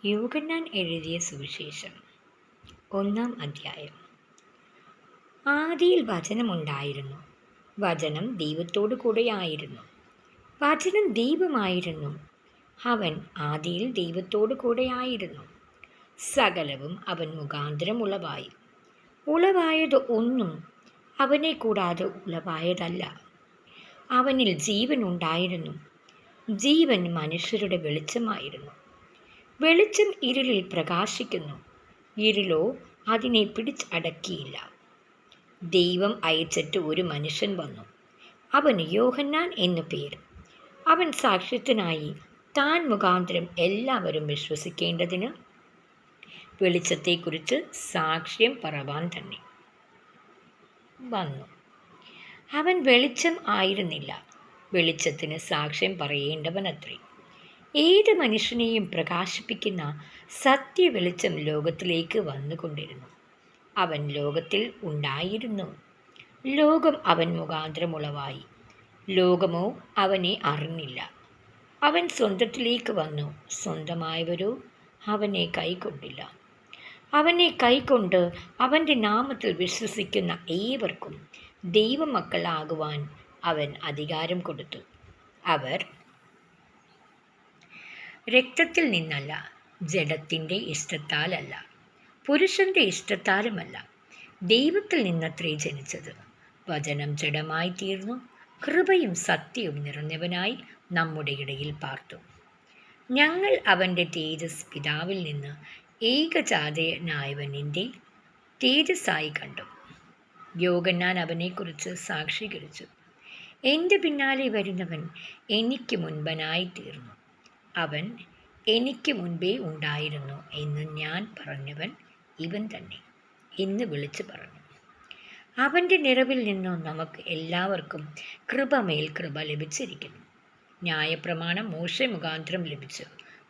യോഹന്നാൻ എഴുതിയ സുവിശേഷം 1-ാം അധ്യായം. ആദിയിൽ വചനമുണ്ടായിരുന്നു, വചനം ദൈവത്തോടു കൂടെയായിരുന്നു, വചനം ദൈവമായിരുന്നു. അവൻ ആദിയിൽ ദൈവത്തോടു കൂടെയായിരുന്നു. സകലവും അവൻ മുഖാന്തരം ഉളവായി. ഉളവായത് ഒന്നും അവനെ കൂടാതെ ഉളവായതല്ല. അവനിൽ ജീവൻ ഉണ്ടായിരുന്നു, ജീവൻ മനുഷ്യരുടെ വെളിച്ചമായിരുന്നു. വെളിച്ചം ഇരുളിൽ പ്രകാശിക്കുന്നു, ഇരുളോ അതിനെ പിടിച്ചടക്കിയില്ല. ദൈവം അയച്ചിട്ട് ഒരു മനുഷ്യൻ വന്നു, അവന് യോഹന്നാൻ എന്നു പേര്. അവൻ സാക്ഷ്യത്തിനായി താൻ മുഖാന്തരം എല്ലാവരും വിശ്വസിക്കേണ്ടതിന് വെളിച്ചത്തെക്കുറിച്ച് സാക്ഷ്യം പറവാൻ തന്നെ വന്നു. അവൻ വെളിച്ചം ആയിരുന്നില്ല, വെളിച്ചത്തിന് സാക്ഷ്യം പറയേണ്ടവനത്രേ. ഏത് മനുഷ്യനെയും പ്രകാശിപ്പിക്കുന്ന സത്യവെളിച്ചം ലോകത്തിലേക്ക് വന്നുകൊണ്ടിരുന്നു. അവൻ ലോകത്തിൽ ഉണ്ടായിരുന്നു, ലോകം അവൻ മുഖാന്തരം ഉളവായി, ലോകമോ അവനെ അറിഞ്ഞില്ല. അവൻ സ്വന്തത്തിലേക്ക് വന്നു, സ്വന്തമായവരോ അവനെ കൈക്കൊണ്ടില്ല. അവനെ കൈക്കൊണ്ട് അവൻ്റെ നാമത്തിൽ വിശ്വസിക്കുന്ന ഏവർക്കും ദൈവമക്കളാകുവാൻ അവൻ അധികാരം കൊടുത്തു. അവർ രക്തത്തിൽ നിന്നല്ല, ജഡത്തിൻ്റെ ഇഷ്ടത്താലല്ല, പുരുഷൻ്റെ ഇഷ്ടത്താലുമല്ല, ദൈവത്തിൽ നിന്നത്രേ ജനിച്ചത്. വചനം ജഡമായി തീർന്നു, കൃപയും സത്യവും നിറഞ്ഞവനായി നമ്മുടെ ഇടയിൽ പാർത്തു. ഞങ്ങൾ അവൻ്റെ തേജസ് പിതാവിൽ നിന്ന് ഏകജാതനായവനിൻ്റെ തേജസ്സായി കണ്ടു. യോഹന്നാൻ അവനെക്കുറിച്ച് സാക്ഷീകരിച്ചു, എൻ്റെ പിന്നാലെ വരുന്നവൻ എനിക്ക് മുൻപനായി തീർന്നു, അവൻ എനിക്ക് മുൻപേ ഉണ്ടായിരുന്നു എന്ന് ഞാൻ പറഞ്ഞവൻ ഇവൻ തന്നെ എന്ന് വിളിച്ചു പറഞ്ഞു. അവൻ്റെ നിറവിൽ നിന്നു നമുക്ക് എല്ലാവർക്കും കൃപമേൽ കൃപ ലഭിച്ചിരിക്കുന്നു. ന്യായപ്രമാണം മോശെ മുഖാന്തരം ലഭിച്ചു,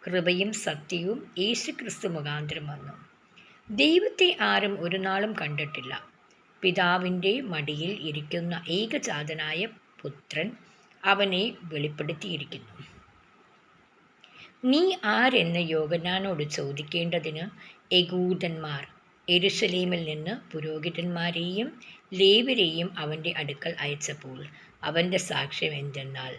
കൃപയും സത്യവും യേശുക്രിസ്തു മുഖാന്തരം വന്നു. ദൈവത്തെ ആരും ഒരു നാളും കണ്ടിട്ടില്ല. പിതാവിൻ്റെ മടിയിൽ ഇരിക്കുന്ന ഏകജാതനായ പുത്രൻ അവനെ വെളിപ്പെടുത്തിയിരിക്കുന്നു. നീ ആരെന്ന് യോഹന്നാനോട് ചോദിക്കേണ്ടതിന് യഹൂദന്മാർ യെരൂശലേമിൽ നിന്ന് പുരോഹിതന്മാരെയും ലേവ്യരെയും അവൻ്റെ അടുക്കൽ അയച്ചപ്പോൾ അവൻ്റെ സാക്ഷ്യം എന്തെന്നാൽ,